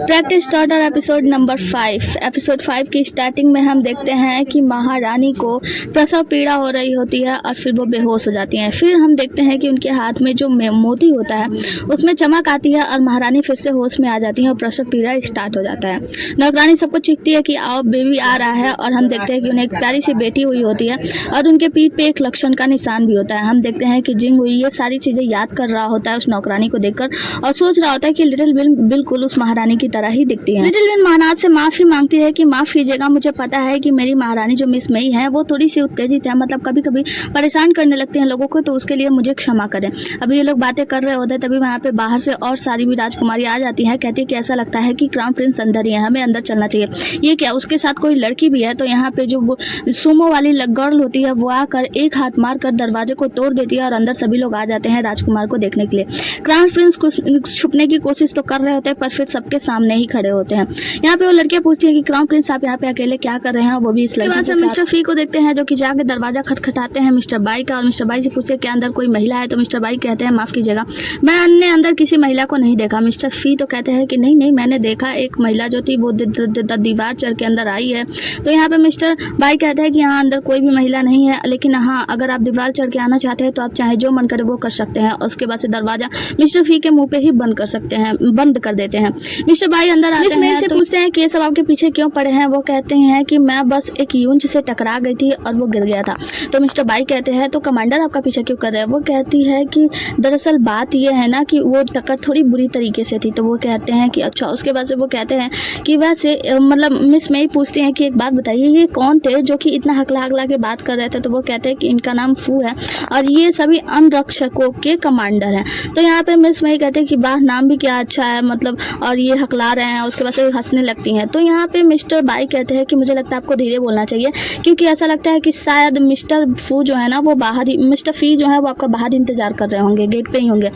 Practice starter episode number 5। Episode 5 की starting में हम देखते हैं कि महारानी को प्रसव पीड़ा हो रही होती है और फिर वो बेहोश हो जाती हैं। फिर हम देखते हैं कि उनके हाथ में जो मोती होता है उसमें चमक आती है और महारानी फिर से होश में आ जाती है और प्रसव पीड़ा स्टार्ट हो जाता है। नौकरानी सबको चीखती है कि आओ बेबी आ रहा है, और हम देखते हैं कि उन्हें एक प्यारी सी बेटी हुई होती है और उनके पीठ पे एक लक्षण का निशान भी होता है। हम देखते हैं कि जिंग हुई ये सारी चीज़ें याद कर रहा होता है उस नौकरानी को देखकर और सोच रहा होता है कि लिटिल विन बिल्कुल उस महारानी की तरह ही दिखती है। लिटिल विन महाराज से माफ़ी मांगती है कि माफ़ कीजिएगा, मुझे पता है कि मेरी महारानी जो मिस मई है वो थोड़ी सी उत्तेजित है, मतलब कभी कभी परेशान करने लगती हैं लोगों को, तो उसके लिए मुझे क्षमा करें। अभी ये लोग बातें कर रहे होते हैं तभी वहाँ पे बाहर से और सारी भी राजकुमारी आ जाती हैं। कहती है कि ऐसा लगता है कि क्राउन प्रिंस अंदर ही है, हमें अंदर चलना चाहिए। ये क्या, उसके साथ कोई लड़की भी है? तो यहाँ पे जो सुमो वाली गर्ल होती है वो आकर एक हाथ मार कर दरवाजे को तोड़ देती है और अंदर सभी लोग आ जाते हैं राजकुमार को देखने के लिए। क्राउन प्रिंस छुपने की कोशिश तो कर रहे होते हैं पर फिर सबके सामने ही खड़े होते हैं। यहाँ पे वो लड़कियां पूछती हैं कि क्राउन प्रिंस आप यहाँ पे अकेले क्या कर रहे हैं, वो भी इस लड़की के साथ। मिस्टर फी को देखते हैं जो कि जाके दरवाजा खटखटाते हैं मिस्टर बाई का, और मिस्टर बाई से पूछते हैं क्या अंदर कोई महिला है? तो मिस्टर बाई कहते हैं माफ कीजिएगा, मैंने अंदर किसी महिला को नहीं देखा। मिस्टर फी तो कहते हैं कि नहीं मैंने देखा, एक महिला जो थी वो दीवार चढ़ के अंदर आई है। तो यहाँ पे मिस्टर बाई कहते हैं कि यहाँ अंदर कोई भी महिला नहीं है, लेकिन हाँ अगर आप दीवार चढ़ के आना चाहते हैं तो आप चाहे जो मन करे वो कर सकते हैं। उसके बाद से दरवाजा मिस्टर फी के मुंह पे ही बंद कर देते हैं। मिस्टर बाई अंदर आते हैं तो पूछते हैं कि ये सब आपके पीछे क्यों पड़े हैं? वो कहते हैं कि मैं बस एक यूंज से टकरा गई थी और वो गिर गया था। तो मिस्टर बाई कहते हैं तो कमांडर आपका पीछे क्यों कर रहे हैं? वो कहती है कि दरअसल बात ये है ना कि वो टक्कर थोड़ी बुरी तरीके से थी। तो वो कहते हैं कि अच्छा। उसके बाद से वो कहते हैं कि वैसे मतलब मिस मई पूछती हैं कि एक बात बताइए ये कौन थे जो कि इतना हकला के बात कर रहे थे? तो वो कहते हैं कि इनका नाम फू है और ये सभी अंगरक्षकों के कमांडर हैं। तो यहाँ पे मिस मई कहते हैं कि वाह नाम भी क्या अच्छा है, मतलब और ये हकला रहे हैं। उसके बाद से हंसने लगती हैं। तो यहाँ पे मिस्टर बाई कहते हैं कि मुझे लगता है आपको धीरे बोलना चाहिए क्योंकि ऐसा लगता है कि शायद मिस्टर फू जो है ना वो बाहर ही, मिस्टर फी जो है वो आपका बाहर इंतजार कर रहे होंगे, गेट पे ही होंगे।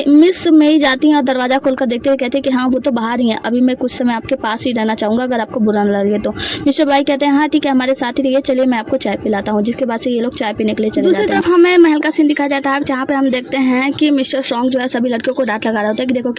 मिस मई जाती हैं और दरवाजा खोलकर देखते हैं, कहते हैं कि हाँ वो तो बाहर ही है, अभी मैं कुछ समय आपके पास ही रहना चाहूँगा अगर आपको बुरा न लगे तो। मिस्टर बाई कहते हैं हाँ ठीक है हमारे साथ ही रहिए, चलिए मैं आपको चाय पिलाता हूँ। जिसके बाद से ये लोग चाय पीने के लिए चले जाते हैं। दूसरी तरफ हमें महल का सीन दिखाया जाता है जहाँ पे हम देखते हैं कि मिस्टर स्ट्रॉन्ग जो है सभी लड़कियों को डांट लगा रहा होता है कि देखो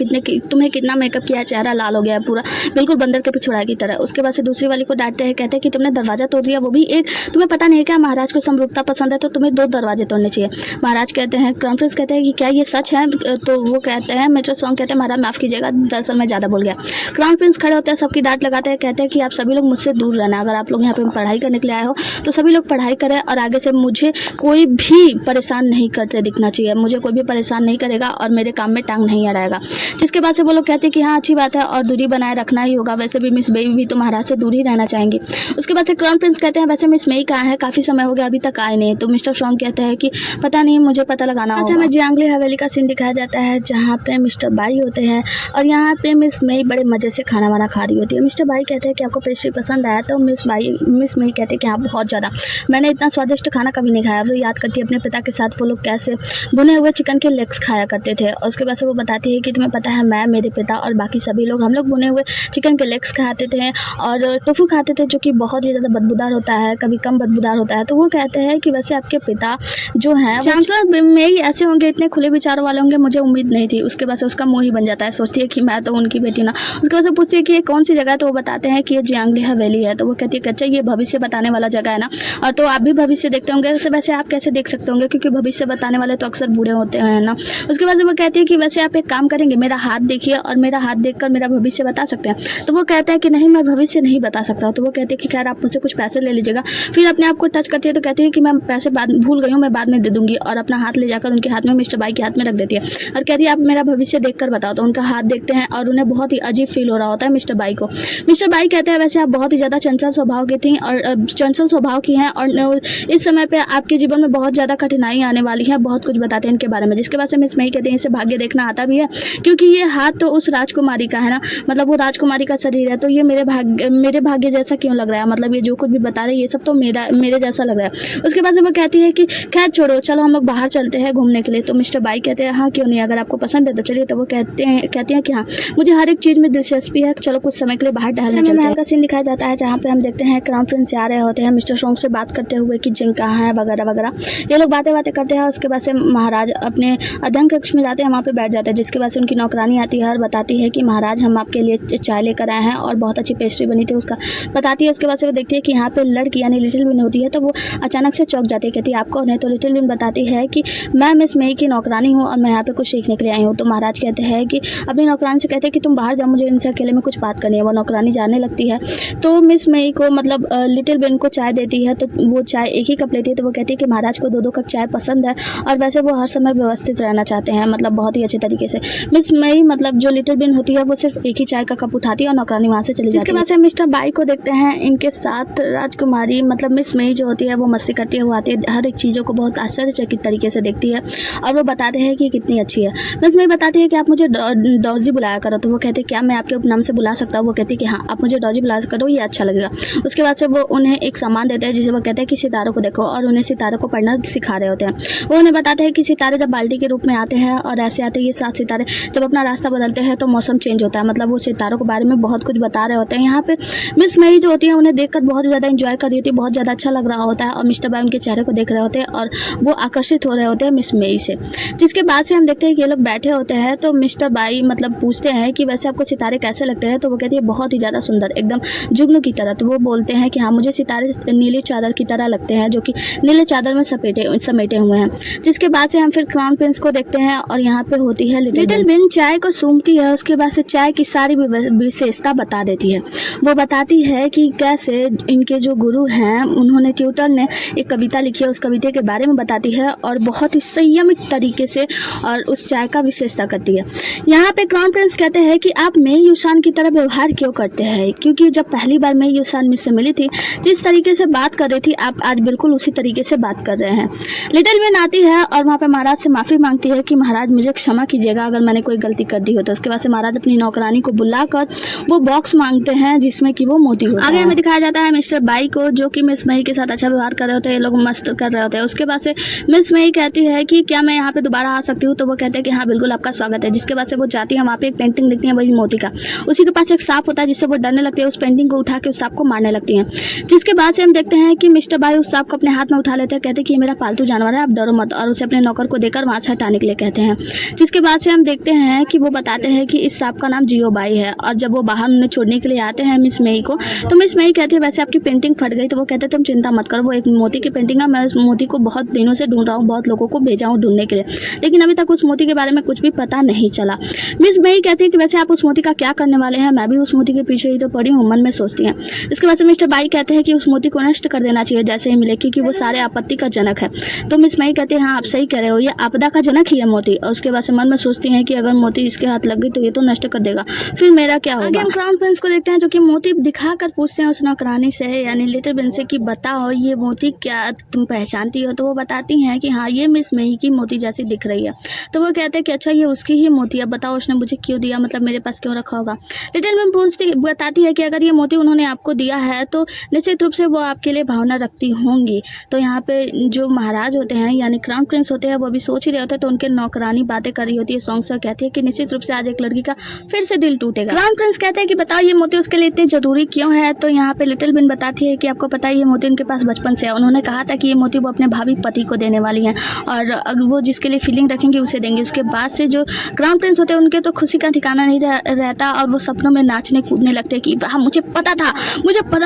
तुम्हें कितना मेकअप किया है, चेहरा लाल हो गया है पूरा, बिल्कुल बंदर के पिछुड़ा की तरह। उसके बाद से दूसरी वाली को डांटते हैं, कहते हैं कि तुमने दरवाजा तोड़ दिया, वो भी एक, तुम्हें पता नहीं है क्या महाराज को समरूपता पसंद है तो तुम्हें 2 दरवाजे तोड़ने चाहिए। महाराज कहते हैं, क्राउन प्रिंस कहते हैं कि क्या ये सच है? तो वो कहते हैं, मिस्टर स्ट्रॉन्ग कहते हैं महाराज माफ कीजिएगा, दरअसल मैं ज़्यादा बोल गया। क्राउन प्रिंस खड़े होते हैं, सबकी डांट लगाते हैं, कहते हैं कि आप सभी लोग मुझसे दूर रहना, अगर आप लोग यहाँ पे पढ़ाई करने के लिए आए हो तो सभी लोग पढ़ाई करें और आगे से मुझे कोई भी परेशान नहीं करते दिखना चाहिए, मुझे कोई भी परेशान नहीं करेगा और मेरे काम में टांग नहीं अड़ाएगा। जिसके बाद से वो लोग कहते हैं कि हाँ अच्छी बात है और दूरी बनाए रखना ही होगा, वैसे भी मिस मई भी तो महाराज से दूर ही रहना चाहेंगी। उसके बाद से क्राउन प्रिंस कहते हैं वैसे मिस मई कहाँ है, काफ़ी समय हो गया अभी तक आए नहीं। तो मिस्टर स्ट्रॉन्ग कहते हैं कि पता नहीं, मुझे पता लगाना होगा। हमें जियांगली हवेली का सीन दिखाया जाता है जहाँ पे मिस्टर बाई होते हैं और यहाँ पे मिस मई बड़े मज़े से खाना वाना खा रही होती है। मिस्टर बाई कहते हैं कि आपको पेस्ट्री पसंद आया? तो मिस मई कहते हैं कि हाँ बहुत ज़्यादा, मैंने इतना स्वादिष्ट खाना कभी नहीं खाया। वो याद करती है अपने पिता के साथ वो लोग कैसे भुने हुए चिकन के लेग्स खाया करते थे। और उसके बाद से वो बताती है कि तुम्हें पता है मैं, मेरे पिता और बाकी सभी लोग, हम लोग भुने हुए चिकन के लेग्स खाते थे और टोफू खाते थे जो कि बहुत ही ज़्यादा बदबूदार होता है, कभी कम बदबूदार होता है। तो वो कहते हैं कि वैसे आपके पिता जो हैं चांसलर में ही ऐसे होंगे, इतने खुले विचारों वाले होंगे, मुझे उम्मीद नहीं थी। उसके बाद से उसका मुँह ही बन जाता है, सोचती है कि मैं तो उनकी बेटी ना। उसके बाद से पूछती है कि ये कौन सी जगह है? तो वो बताते हैं कि ये जियांगली हवेली है। तो वो कहती है कि अच्छा ये भविष्य बताने वाला जगह है ना, और तो आप भी भविष्य देखते होंगे, वैसे आप कैसे देख सकते होंगे क्योंकि भविष्य बताने वाले तो अक्सर बूढ़े होते हैं ना। उसके बाद वो कहती है कि वैसे आप एक काम करेंगे, मेरा हाथ देखिए और मेरा हाथ देखकर मेरा भविष्य बता सकते हैं। तो वो कहता है कि नहीं मैं भविष्य नहीं बता सकता। तो वो कहते हैं कि खैर आप मुझसे कुछ पैसे ले लीजिएगा। फिर अपने आप को टच करती है तो कहती है कि मैं पैसे बाद भूल गई हूँ, मैं बाद में दे दूंगी, और अपना हाथ ले जाकर उनके हाथ में, मिस्टर बाई के हाथ में रख देती है और कहती है आप मेरा भविष्य देखकर बताओ। तो उनका हाथ देखते हैं और उन्हें बहुत ही अजीब फील हो रहा होता है मिस्टर बाई को। मिस्टर बाई कहते हैं वैसे आप बहुत ही ज़्यादा चंचल स्वभाव की थी और चंचल स्वभाव की हैं और इस समय पे आपके जीवन में बहुत ज़्यादा कठिनाई आने वाली है। बहुत कुछ बताते हैं इनके बारे में। जिसके बाद से मिस मई कहते हैं इसे भाग्य देखना आता भी है क्योंकि ये हाथ तो उस राजकुमारी का है ना, मतलब वो राजकुमारी का शरीर है, तो ये मेरे भाग्य जैसा क्यों लग रहा है, मतलब ये जो कुछ भी बता रहे हैं ये सब तो मेरे जैसा लग रहा है। उसके बाद से वो कहती है कि खैर छोड़ो, चलो हम लोग बाहर चलते हैं घूमने के लिए। तो मिस्टर बाई कहते हैं हाँ क्यों नहीं, अगर आपको पसंद है तो चलिए। तो वो कहती हैं कि हाँ मुझे हर एक चीज़ में दिलचस्पी है, चलो कुछ समय के लिए बाहर टहलने चलते हैं। का सीन दिखाया जाता है जहाँ पे हम देखते हैं क्राउन प्रिंस आ रहे होते हैं मिस्टर स्ट्रॉन्ग से बात करते हुए कि जिंग कहाँ है वगैरह वगैरह। ये लोग बातें करते हैं। उसके बाद से महाराज अपने अध्ययन कक्ष में जाते हैं, वहाँ पे बैठ जाते हैं। जिसके बाद से उनकी नौकरानी आती है और बताती है कि महाराज हम आपके लिए चाय लेकर आए हैं और बहुत अच्छी पेस्ट्री बनी थी उसका बताती है। उसके बाद से वो देखती है कि यहाँ पे लड़की यानी लिटिल बिन होती है, तो वो अचानक से चौंक जाती है, कहती है आप कौन है? तो लिटिल बिन बताती है कि मैं मिस मई की नौकरानी हूँ और मैं यहाँ पे कुछ सीखने के लिए आई हूँ। तो महाराज कहते हैं कि अपनी नौकरानी से कहते हैं कि तुम बाहर जाओ, मुझे इनसे अकेले में कुछ बात करनी है। वो नौकरानी जाने लगती है तो मिस मई को मतलब लिटिल बिन को चाय देती है, तो वो चाय एक ही कप लेती है। तो वो कहती है कि महाराज को 2-2 कप चाय पसंद है और वैसे वो हर समय व्यवस्थित रहना चाहते हैं, मतलब बहुत ही अच्छे तरीके से। मिस मई मतलब जो लिटिल बिन होती है वो सिर्फ एक ही चाय का कप उठाती है और नौकरानी वहाँ से चली जाती है। इसके बाद से मिस्टर बाई को देखते हैं, इनके साथ राजकुमारी मतलब मिस मई जो होती है वो मस्ती करती है, वो आती है, हर एक चीज़ों को बहुत आश्चर्यचकित तरीके से देखती है और वो बताते हैं कि कितनी अच्छी है। मिस मई बताती है कि आप मुझे डॉजी बुलाया करो। तो वो कहते हैं क्या मैं आपके नाम से बुला सकता हूँ? वो कहती है कि हाँ आप मुझे डॉजी बुला करो, ये अच्छा लगेगा। उसके बाद से वो उन्हें एक सामान देते हैं जिसे वो कहते हैं कि सितारों को देखो, और उन्हें सितारों को पढ़ना सिखा रहे होते हैं। वो उन्हें बताते हैं कि सितारे जब बाल्टी के रूप में आते हैं और ऐसे आते हैं, ये 7 सितारे जब अपना रास्ता बदलते हैं तो मौसम चेंज होता है, मतलब वो सितारों के बारे में बहुत कुछ बता रहे होते हैं। यहाँ पे मिस मई जो होती है उन्हें देखकर बहुत ज़्यादा इंजॉय कर रही होती है, बहुत ज़्यादा अच्छा लग रहा होता है और मिस्टर बाई उनके चेहरे को देख रहे होते हैं और वो आकर्षित हो रहे होते हैं मिस मई से। जिसके बाद से हम देखते हैं कि ये लोग बैठे होते हैं तो मिस्टर बाई मतलब पूछते हैं कि वैसे आपको सितारे कैसे लगते हैं? तो वो कहती है बहुत ही ज़्यादा सुंदर, एकदम जुगनू की तरह। तो वो बोलते हैं कि हाँ मुझे सितारे नीली चादर की तरह लगते हैं जो कि नीले चादर में समेटे हुए हैं। जिसके बाद से हम फिर क्राउन प्रिंस को देखते हैं और यहाँ पे होती है लिटिल बिन चाय को सूंघती है, उसके बाद से चाय की सारी विशेषता बता देती है। वो बताती है कि कैसे इनके जो गुरु हैं उन्होंने ट्यूटर ने एक कविता लिखी है, उस कविता के बारे में बताती है और बहुत ही संयमित तरीके से और उस चाय का विशेषता करती है। यहाँ पे क्राउन प्रिंस कहते हैं कि आप मेई युसान की तरह व्यवहार क्यों करते हैं? क्योंकि जब पहली बार मेई युसान मुझसे मिली थी, जिस तरीके से बात कर रही थी आप आज बिल्कुल उसी तरीके से बात कर रहे हैं। लिटिल बिन आती है और वहाँ पे महाराज से माफ़ी मांगती है कि महाराज मुझे क्षमा कीजिएगा अगर मैंने कोई गलती कर दी हो। तो उसके बाद से महाराज अपनी नौकरानी को बुलाकर वो बॉक्स मांगते हैं जिसमें कि वो मोती होता है। आगे हमें दिखाया जाता है मिस्टर बाई को जो कि मिस मई के साथ अच्छा व्यवहार कर रहे होते हैं, ये लोग मस्त कर रहे होते हैं। उसके बाद से मिस मई कहती है कि क्या मैं यहाँ पे दोबारा आ सकती हूँ? तो वो कहते हैं कि हाँ बिल्कुल आपका स्वागत है। जिसके बाद से वो जाती है, वहाँ पे एक पेंटिंग दिखती है वही मोती का, उसी के पास एक सांप होता है जिससे वो डरने लगती है, उस पेंटिंग को उठा के उस सांप को मारने लगती है। जिसके बाद से हम देखते हैं कि मिस्टर बाई उस सांप को अपने हाथ में उठा लेते हैं, कहते हैं कि ये मेरा पालतू जानवर है, आप डरो मत, और उसे अपने नौकर को देकर वहाँ से हटाने के लिए कहते हैं। जिसके बाद से हम देखते हैं कि वो बताते हैं कि इस सांप का नाम जियो बाई है और जब वो बाहर उन्हें छोड़ने के लिए आते हैं मिस मई को, तो मिस मई कहती है वैसे आपकी पेंटिंग फट गई। तो वो कहते हैं तुम चिंता मत करो, वो एक मोती की पेंटिंग है, मैं उस मोती को बहुत दिनों से ढूंढ रहा हूँ, बहुत लोगों को भेजा हूँ ढूंढने के लिए, लेकिन अभी तक उस मोती के बारे में कुछ भी पता नहीं चला। मिस मई कहती है कि वैसे आप उस मोती का क्या करने वाले हैं? मैं भी उस मोती के पीछे ही तो पड़ी हूँ, मन में सोचती हैं। इसके बाद से मिस्टर बाई कहते हैं कि उस मोती को नष्ट कर देना चाहिए जैसे ही मिले, क्योंकि वो सारे आपत्ति का जनक है। तो मिस मई कहते हैं हाँ आप सही कह रहे हो, ये आपदा का जनक ही है मोती। और उसके बाद से मन में सोचती हैं कि अगर मोती इसके हाथ लग गई तो ये तो नष्ट कर देगा, फिर मेरा क्या होगा। आगे हम क्राउन प्रिंस को देखते हैं जो कि मोती दिखाकर पूछते हैं उस नौकरानी से यानी लिटिल बिन से कि बताओ ये मोती क्या तुम पहचानती हो? तो वो बताती हैं कि हाँ ये मिस मई की मोती जैसी दिख रही है। तो वो कहते हैं कि अच्छा ये उसकी ही मोती है, बताओ उसने मुझे क्यों दिया, मतलब मेरे पास क्यों रखा होगा। लिटिल बिन बताती है कि अगर ये मोती उन्होंने आपको दिया है तो निश्चित रूप से वो आपके लिए भावना रखती होंगी। तो यहाँ पे जो महाराज होते हैं यानी क्राउन प्रिंस होते हैं वो भी सोच ही रहे होते हैं, तो उनके नौकरानी बातें कर रही होती है सॉन्ग से, कहती है कि निश्चित रूप से आज एक लड़की का फिर से दिल टूटेगा। क्राउन प्रिंस कहते हैं कि बताओ ये मोती उसके लिए इतने जरूरी क्यों है? तो यहाँ पे लिटिल बिन बताती है कि आपको पता है ये मोती उनके पास बचपन से है, उन्होंने कहा था कि ये मोती वो अपने भावी पति को देने वाली हैं और वो जिसके लिए फीलिंग रखेंगे उसे देंगे। उसके बाद से जो क्राउन प्रिंस होते हैं उनके तो खुशी का ठिकाना नहीं रहता और वो सपनों में नाचने कूदने लगते हैं कि हाँ मुझे पता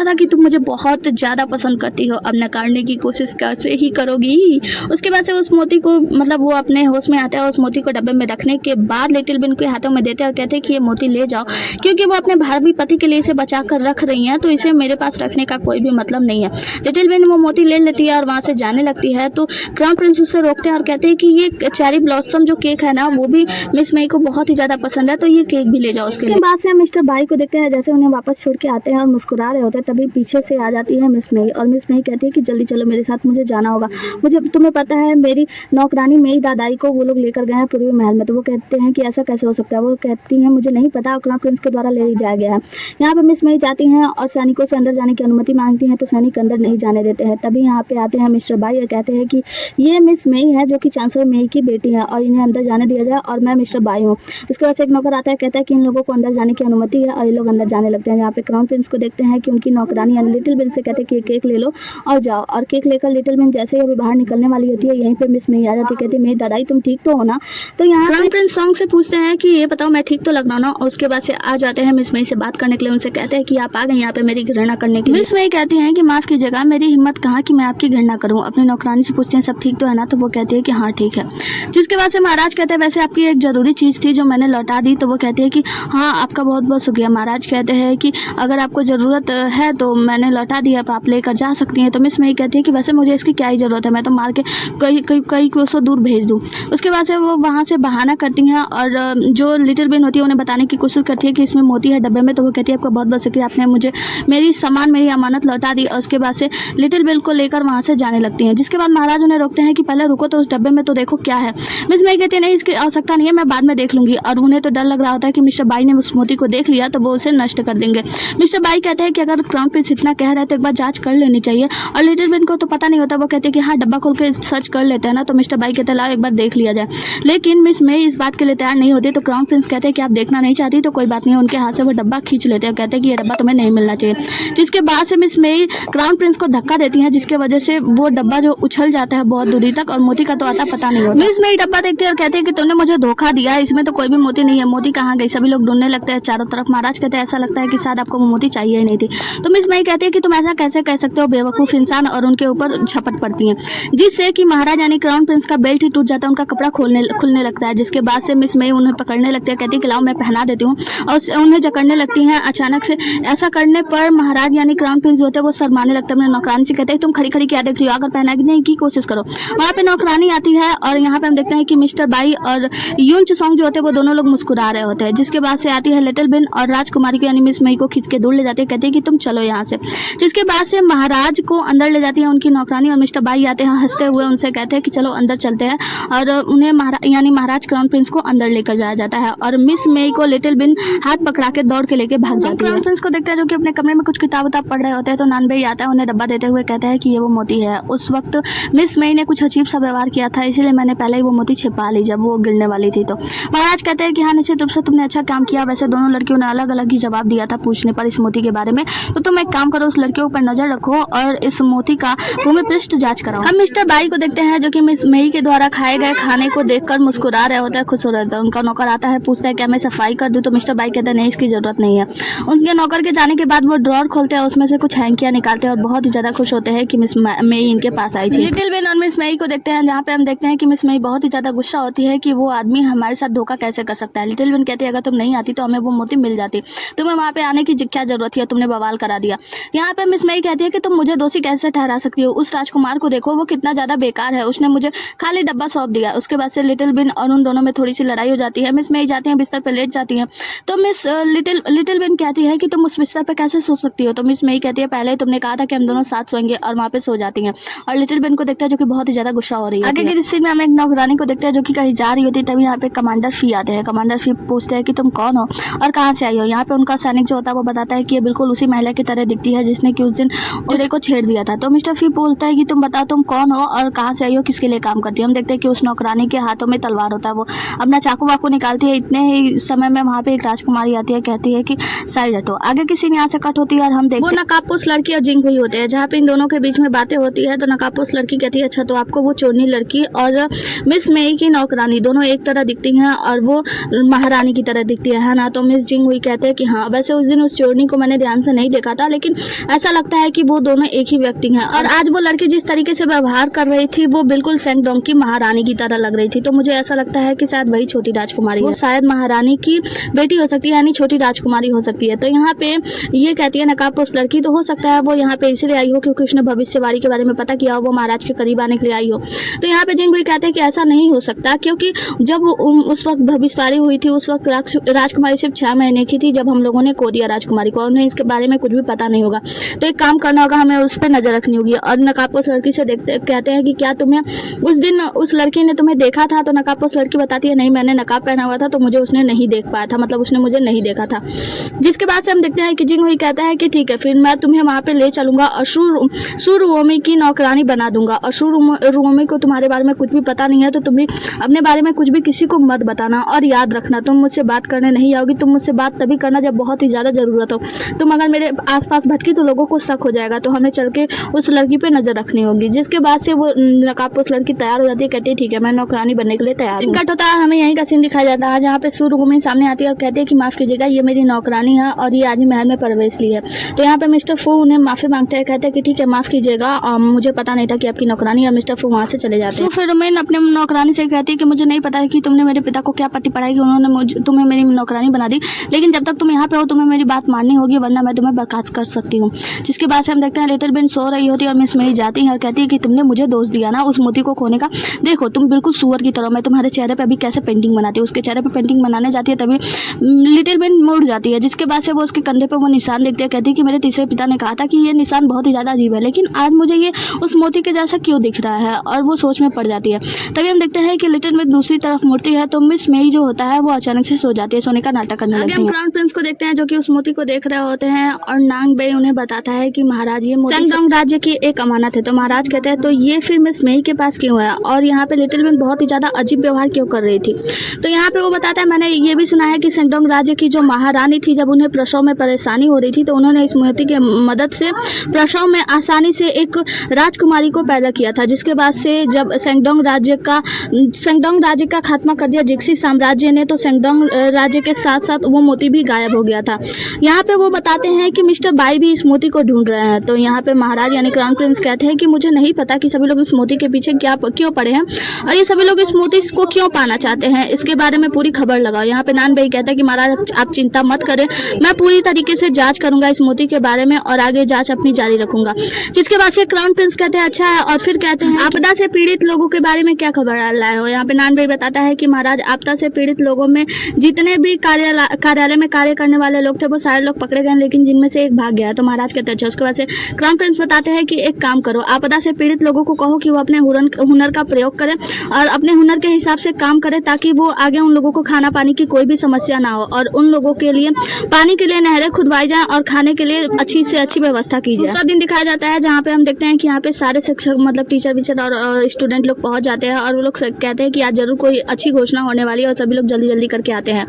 था कि तुम मुझे बहुत ज़्यादा पसंद करती हो, अब नकारने की कोशिश कैसे ही करोगी। उसके बाद से उस मोती को मतलब वो अपने होश में आते हैं और उस मोती को डब्बे में रखने के बाद लिटिल बिन के हाथों में देते हैं और कहते हैं कि ये मोती ले जाओ, क्योंकि वो अपने भावी पति के लिए इसे बचा कर रख रही हैं, तो इसे मेरे पास रखने का कोई भी मतलब नहीं है। लिटिल बिन वो मोती ले लेती है और वहाँ से जाने लगती है, तो क्राउन प्रिंस उसे रोकते हैं और कहते हैं कि ये चेरी ब्लॉसम जो केक है ना वो भी मिस मई को बहुत ही ज़्यादा पसंद है, तो ये केक भी ले जाओ उसके लिए। बाद से हम मिस्टर बाई को देखते हैं जैसे उन्हें वापस छोड़ के आते हैं और मुस्कुरा रहे होते हैं, तभी पीछे से आ जाती है मिस मई और मिस मई कहती है कि जल्दी चलो मेरे साथ, मुझे जाना होगा, मुझे तुम्हें पता है मेरी नौकरानी मेरी दादाई को वो लोग लेकर गए हैं पूर्वी महल में। तो वो कहते हैं कि ऐसा कैसे हो सकता है? वो कहती हैं मुझे नहीं पता, क्राउन प्रिंस के द्वारा ले जाया गया है। यहाँ पे मिस मई जाती हैं और सैनिकों से अंदर जाने की अनुमति मांगती हैं, तो सैनिक अंदर नहीं जाने देते हैं। तभी यहाँ पे आते हैं मिस्टर बाई और कहते हैं कि ये मिस मई है जो कि चांसलर मई की बेटी है और इन्हें अंदर जाने दिया जाए और मैं मिस्टर बाई हूँ। इसके बाद से एक नौकर आता है, कहता है कि इन लोगों को अंदर जाने की अनुमति है और ये लोग अंदर जाने लगते हैं। यहाँ पे क्राउन प्रिंस को देखते हैं कि उनकी नौकरानी यानी लिटिल बिन से कहते हैं कि केक ले लो और जाओ, और केक लेकर लिटिल बिन जैसे ही अभी बाहर निकलने वाली होती है यहीं पे मिस मई आ जाती है, कहती है मेरी दादाई तुम ठीक तो हो ना? तो यहाँ क्राउन प्रिंस सॉन्ग से पूछते हैं कि ये बताओ मैं ठीक तो तो लखनऊ ना। उसके बाद से आ जाते हैं मिस मई से बात करने के लिए। उनसे कहते हैं कि आप आ गए यहाँ पे मेरी घृणा करने के लिए। मिस मई कहती हैं कि माफ़ कीजिएगा, मेरी हिम्मत कहाँ कि मैं आपकी घृणा करूँ। अपनी नौकरानी से पूछते हैं सब ठीक तो है ना, तो वो कहती है कि हाँ ठीक है। जिसके बाद से महाराज कहते हैं वैसे आपकी एक ज़रूरी चीज़ थी जो मैंने लौटा दी। तो वो कहती है कि हाँ आपका बहुत बहुत शुक्रिया। महाराज कहते हैं कि अगर आपको ज़रूरत है तो मैंने लौटा दिया, आप लेकर जा सकती हैं। तो मिस मई कहती है कि वैसे मुझे इसकी क्या ही ज़रूरत है, मैं तो मार के कई कोसों दूर भेज दूँ। उसके बाद से वो वहाँ से बहाना करती हैं और जो लिटिल बिन होती है उन्हें बताने की कोशिश करती है कि इसमें मोती है डब्बे में। तो वो कहती है आपका बहुत बहुत शुक्रिया, आपने मुझे मेरी सामान मेरी अमानत लौटा दी। और उसके बाद से लिटिल बिन को लेकर वहाँ से जाने लगती हैं। जिसके बाद महाराज उन्हें रोकते हैं कि पहले रुको तो उस डब्बे में तो देखो क्या है। मिस मई कहती है नहीं इसकी आवश्यकता नहीं है, मैं बाद में देख लूँगी। और उन्हें तो डर लग रहा होता है कि मिस्टर बाई ने उस मोती को देख लिया तो वो उसे नष्ट कर देंगे। मिस्टर बाई कहते हैं कि अगर क्राउन प्रिंस इतना कह रहा है तो एक बार जांच कर लेनी चाहिए। और लिटिल बिन को तो पता नहीं होता, वो कहते हैं कि हाँ डब्बा खोल के सर्च कर लेते हैं ना। तो मिस्टर बाई कहते हैं लाओ एक बार देख लिया जाए। लेकिन मिस मई इस बात के लिए तैयार नहीं होती। तो क्राउन प्रिंस कहते हैं कि आप देखना नहीं चाहती तो कोई बात नहीं, उनके हाथ से वो डब्बा खींच लेते हैं। कहते हैं कि ये डब्बा तुम्हें नहीं मिलना चाहिए। जिसके बाद से मिस मई क्राउन प्रिंस को धक्का देती हैं, जिसके वजह से वो डब्बा जो उछल जाता है बहुत दूरी तक और मोती का तो आता पता नहीं होता। मिस मई डब्बा देखती है और कहते हैं कि तुमने मुझे धोखा दिया, इसमें तो कोई भी मोती नहीं है, मोती कहाँ गई। सभी लोग ढूंढने लगते हैं चारों तरफ। महाराज कहते हैं ऐसा लगता है कि शायद आपको वो मोती चाहिए ही नहीं थी। तो मिस मई कहती है कि तुम ऐसा कैसे कह सकते हो बेवकूफ़ इंसान, और उनके ऊपर झपट पड़ती हैं जिससे कि महाराज यानी क्राउन प्रिंस का बेल्ट ही टूट जाता है, उनका कपड़ा खुलने लगता है। जिसके बाद से मिस मई उन्हें पकड़ने लगती है, कहती है कि लाओ मैं पहना देती हूँ और उन्हें जकड़ने लगती हैं अचानक से। ऐसा करने पर महाराज यानी क्राउन प्रिंस जो होते हैं वो शर्माने लगता है। अपने नौकरानी से कहते हैं तुम खड़ी खड़ी क्या देख रही हो, अगर पहनाने की कोशिश करो। वहाँ पे नौकरानी आती है और यहाँ पे हम देखते हैं कि मिस्टर बाई और यून सॉन्ग जो होते हैं वो दोनों लोग मुस्कुरा रहे होते हैं। जिसके बाद से आती है लिटिल बिन और राजकुमारी को यानी मिस मई को खींच के दूर ले जाती है, कहती है कि तुम चलो यहाँ से। जिसके बाद से महाराज को अंदर ले जाती है उनकी नौकरानी और मिस्टर बाई आते हैं हंसते हुए, उनसे कहते हैं कि चलो अंदर चलते हैं। और उन्हें यानी महाराज क्राउन प्रिंस को अंदर लेकर जाया जाता है और मिस मई को लिटिल बिन हाथ पकड़ा के दौड़ के लेके भाग जाती है। क्राउन प्रिंस को देखते हैं जो कि अपने कमरे में कुछ किताब पढ़ रहे होते हैं। तो नान भाई आता है, उन्हें डब्बा देते हुए कहता है कि ये वो मोती है। उस वक्त मिस मई ने कुछ अजीब सा व्यवहार किया था, इसलिए मैंने पहले ही वो मोती छिपा ली जब वो गिरने वाली थी। तो महाराज कहते हैं कि हाँ निश्चित रूप से तुमने अच्छा काम किया। वैसे दोनों लड़कियों ने अलग अलग ही जवाब दिया था पूछने पर इस मोती के बारे में। तो तुम एक काम करो, उस लड़कियों पर नजर रखो और इस मोती का भूमि पृष्ठ जांच कराओ। हम मिस्टर बाई को देखते हैं जो कि मिस मई के द्वारा खाए गए खाने को देखकर मुस्कुरा रहे होते हैं, खुश हो रहे होते हैं। उनका नौकर आता है, पूछता है क्या मैं सफाई कर दूं। तो मिस्टर बाई कहते हैं नहीं इसकी जरूरत नहीं है। उनके नौकर के जाने के बाद वो ड्रॉर खोलते हैं, उसमें से कुछ हैंकियां निकालते हैं और बहुत ही ज्यादा खुश होते हैं कि मिस मई इनके पास आई थी। लिटिल बिन और मिस मई को देखते हैं जहाँ पे हम देखते हैं कि मिस मई बहुत ही ज्यादा गुस्सा होती है कि वो आदमी हमारे साथ धोखा कैसे कर सकता है। लिटिल बिन कहती है अगर तुम नहीं आती तो हमें वो मोती मिल जाती, तुम्हें वहाँ पे आने की क्या जरूरत थी, तुमने बवाल करा दिया। यहाँ पे मिस मई कहती है कि तुम मुझे दोषी कैसे ठहरा सकती हो, उस राजकुमार को देखो वो कितना ज्यादा बेकार है, उसने मुझे खाली डब्बा सौंप दिया। उसके बाद से लिटिल बिन और उन दोनों में थोड़ी सी लड़ाई हो जाती है। मिस मई जाती है बिस्तर पर लेट जाती है। तो मिस लिटिल बिन कहती है कि तुम उस बिस्तर पर कैसे सो सकती हो। तो मिस मई कहती है पहले ही तुमने कहा था कि हम दोनों साथ सोएंगे, और वहाँ पे सो जाती हैं। और लिटिल बिन को देखता है जो कि बहुत ही ज्यादा गुस्सा हो रही है। आगे की सीन में हम एक नौकरानी को देखते हैं जो कि कहीं जा रही होती है। तभी यहाँ पे कमांडर फी आते हैं। कमांडर फी पूछते हैं कि तुम कौन हो और कहाँ से आई हो। यहाँ पे उनका सैनिक जो होता है वो बताता है कि ये बिल्कुल उसी महिला की तरह दिखती है जिसने कि उस दिन उड़े को छेड़ दिया था। तो मिस्टर फी बोलता है कि तुम बताओ तुम कौन हो और कहाँ से आई हो, किसके लिए काम करती हो। हम देखते हैं कि उस नौकरानी के हाथों में तलवार होता है, वो अपना चाकू वाकू निकालती है। इतने ही समय में वहाँ पे एक राजकुमारी आती है, कहती है कि साइड हटो। आगे की सीन यहाँ से कट होती है और हम देखते हैं वो नकाबपोश लड़की और जिंग हुई होते हैं, जहाँ पे इन दोनों के बीच में बातें होती है। तो नकाबपोश लड़की कहती है अच्छा तो आपको वो चोरनी लड़की और मिस मई की नौकरानी दोनों एक तरह दिखती हैं और वो महारानी की तरह दिखती है ना। तो मिस जिंग हुई कहते हैं कि हाँ वैसे उस दिन उस चोरनी को मैंने ध्यान से नहीं देखा था, लेकिन ऐसा लगता है कि वो दोनों एक ही व्यक्ति हैं। और आज वो लड़की जिस तरीके से व्यवहार कर रही थी वो बिल्कुल सेंगडोंग की महारानी की तरह लग रही थी। तो मुझे ऐसा लगता है कि शायद वही छोटी राजकुमारी है, शायद महारानी की बेटी हो सकती है यानी छोटी राजकुमारी हो सकती है। तो यहाँ पे ये कहती है नकाबपोश लड़की, तो हो सकता है वो यहाँ पे इसलिए आई हो क्योंकि उसने भविष्यवाणी के बारे में पता किया हो, वो महाराज के करीब आने के लिए आई हो। तो यहाँ पे जिंग हुई कहते हैं कि ऐसा नहीं हो सकता, क्योंकि जब उस वक्त भविष्यवाणी हुई थी उस वक्त राजकुमारी सिर्फ 6 महीने की थी जब हम लोगों ने खो दिया राजकुमारी को, उन्हें इसके बारे में कुछ भी पता नहीं होगा। तो एक काम करना होगा, हमें उस पर नजर रखनी होगी। और नकाबपोश लड़की से कहते हैं कि क्या तुम्हें उस दिन उस लड़की ने तुम्हें देखा था। तो नकाबपोश लड़की बताती है नहीं मैंने नकाब पहना हुआ था तो मुझे उसने नहीं देख पाया था, मतलब उसने मुझे नहीं देखा था। जिसके बाद से हम देखते हैं कि जिंग हुई कहता है कि ठीक है फिर मैं तुम्हें वहाँ पे ले चलूंगा और सुरुओमी की नौकरानी बना दूंगा। और सुरुओमी को तुम्हारे बारे में कुछ भी पता नहीं है तो तुम भी अपने बारे में कुछ भी किसी को मत बताना। और याद रखना तुम मुझसे बात करने नहीं आओगी, तुम मुझसे बात तभी करना जब बहुत ही ज़्यादा ज़रूरत हो। तुम अगर मेरे आसपास भटकी तो लोगों को शक हो जाएगा, तो हमें चल के उस लड़की पे नजर रखनी होगी। जिसके बाद से वो नकाबपोश लड़की तैयार हो जाती है, कहती है ठीक है मैं नौकरानी बनने के लिए तैयार हूँ। कट होता है, हमें यहीं का सीन दिखाया जाता है जहाँ पे वुमेन सामने आती है और कहती है कि माफ़ कीजिएगा, ये मेरी नौकरानी है और ये आज ही महल में प्रवेश ली है। तो यहाँ पे मिस्टर फू उन्हें माफ़ी मांगते हैं, कहते हैं कि ठीक है माफ़ कीजिएगा, मुझे पता नहीं था कि आपकी नौकरानी है। मिस्टर फू वहाँ से चले जाते हैं। तो फिर वुमेन अपने नौकरानी से कहती है कि मुझे नहीं पता है कि तुमने मेरे पिता को क्या पट्टी पढ़ाई कि उन्होंने तुम्हें मेरी नौकरानी बना दी, लेकिन जब तक तुम यहाँ पे हो तुम्हें मेरी बात माननी होगी, वरना मैं तुम्हें बर्खास्त कर सकती हूँ। जिसके बाद से हम देखते हैं लिटिल बिन सो रही होती है और मिस मेरी जाती है और कहती है कि तुमने मुझे दोष दिया ना उस मोती को खोने का, देखो तुम बिल्कुल सुअर की तरह, मैं तुम्हारे चेहरे पे अभी कैसे पेंटिंग बनाती हूँ। उसके चेहरे पे पेंटिंग बनाने जाती है तभी लिटिल बिन मुड़ जाती है। जिसके बाद से वो उसके कंधे पे वो निशान देखती है, कहती है कि मेरे तीसरे पिता ने कहा था कि ये निशान बहुत ही ज़्यादा अजीब है, लेकिन आज मुझे ये उस मोती के जैसा क्यों दिख रहा है, और वो सोच में पड़ जाती है। तभी हम देखते हैं कि लिटिल बिन दूसरी तरफ मुड़ती है तो मिस मेई जो होता है वो अचानक से सो जाती है, सोने का नाटक करने लगती है। हम क्राउन प्रिंस को देखते हैं जो कि उस मोती को देख रहे होते हैं और नांग बेई उन्हें बताता है कि महाराज ये मोती सेंगडोंग राज्य की एक अमानत है। तो महाराज कहते हैं तो ये फिर मिस मेई के पास क्यों है, और यहाँ पे लिटिल बिन बहुत ही ज़्यादा अजीब व्यवहार क्यों कर रही थी। तो यहाँ पे वो बताता है मैंने ये भी सुना है कि सेंगडोंग राज्य की जो महारानी थी जब उन्हें प्रसव में परेशानी हो रही थी तो उन्होंने इस मोती की मदद से प्रसव में आसानी से एक राजकुमारी को पैदा किया था। जिसके बाद से जब सेंगडोंग राज्य का खात्मा कर दिया जिक्सी साम्राज्य ने, तो सेंगडोंग राज्य के साथ साथ वो मोती भी गायब हो गया था। यहाँ पे वो बताते हैं कि मिस्टर बाई भी इस मोती को ढूंढ रहे हैं। तो यहाँ पे महाराज यानी क्राउन प्रिंस कहते हैं कि मुझे नहीं पता कि सभी लोग इस मोती के पीछे क्यों पड़े हैं और ये सभी लोग इस मोती को क्यों पाना चाहते हैं, इसके बारे में पूरी खबर लगाओ। यहाँ पे नान बेई कहता है कि महाराज आप चिंता मत करें, मैं पूरी तरीके से जांच करूंगा इस मोती के बारे में और आगे जांच अपनी जारी रखूंगा। जिसके बाद से क्राउन प्रिंस कहते हैं अच्छा है, और फिर कहते हैं आपदा से पीड़ित लोगों के बारे में क्या खबर लाए हो। यहाँ पे नान बेई बताता है कि महाराज आपदा से पीड़ित लोगों में जितने भी कार्यालय में कार्य करने वाले लोग थे वो सारे लोग पकड़े गए, लेकिन जिनमें से एक भाग गया। तो महाराज कहते हैं अच्छा। उसके बाद से क्राउन प्रिंस बताते हैं कि एक काम करो, आपदा से पीड़ित लोगों को कहो कि वो अपने हुनर का प्रयोग करें और अपने हुनर के हिसाब से काम करें ताकि वो आगे उन लोगों को खाना पानी की कोई भी समस्या ना हो और उन लोगों के लिए पानी के लिए नहरें खुदवाई जाए और खाने के लिए अच्छी से अच्छी व्यवस्था की जाए। दूसरा दिन दिखाया जाता है जहाँ पे हम देखते हैं कि यहाँ पे सारे शिक्षक मतलब टीचर विचर और स्टूडेंट लोग पहुँच जाते हैं और वो लोग कहते हैं कि आज जरूर कोई अच्छी घोषणा होने वाली है और सभी लोग जल्दी जल्दी करके आते हैं।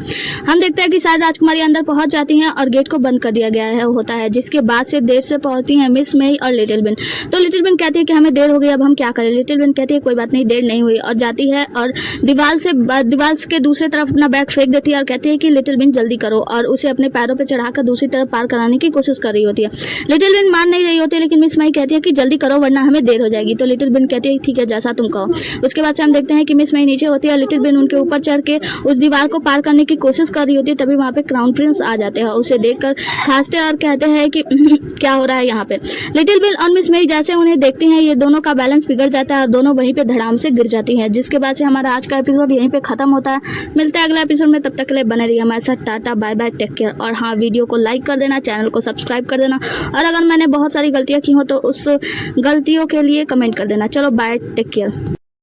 हम देखते हैं कि सारी राजकुमारी अंदर पहुंच जाती हैं और गेट को बंद कर दिया गया होता है। जिसके बाद से देर से पहुंचती हैं मिस मेई और लिटिल बिन। तो लिटिल बिन कहती है कि हमें देर हो गई, अब हम क्या करें। लिटिल बिन कहती है कोई बात नहीं, देर नहीं हुई, और जाती है और दीवार के दूसरे तरफ अपना बैग फेंक देती है और कहती है कि लिटिल बिन जल्दी करो, और उसे अपने पैरों पर चढ़ाकर दूसरी तरफ पार कराने की कोशिश कर रही होती है। लिटिल बिन मान नहीं रही होती है, लेकिन मिस मेई कहती है कि जल्दी करो वरना हमें देर हो जाएगी। तो लिटिल बिन कहती है ठीक है जैसा तुम कहो। उसके बाद से हम देखते हैं कि मिस मेई नीचे होती है, लिटिल बिन उनके ऊपर चढ़ के उस दीवार को पार करने की कोशिश कर रही होती है। तभी वहाँ पे क्राउन प्रिंस आ जाते हैं, उसे देखकर हंसते और कहते हैं कि क्या हो रहा है यहाँ पे। लिटिल बिन और मिस मेई जैसे उन्हें देखती हैं ये दोनों का बैलेंस बिगड़ जाता है और दोनों वहीं पे धड़ाम से गिर जाती हैं। जिसके बाद से हमारा आज का एपिसोड यहीं पे खत्म होता है। मिलते हैं अगले एपिसोड में, तब तक के लिए बने रहिए हमारे साथ। Tata bye bye, take care. और हाँ, वीडियो को लाइक कर देना, चैनल को सब्सक्राइब कर देना, और अगर मैंने बहुत सारी गलतियाँ की हो तो उस गलतियों के लिए कमेंट कर देना। चलो बाय, टेक केयर।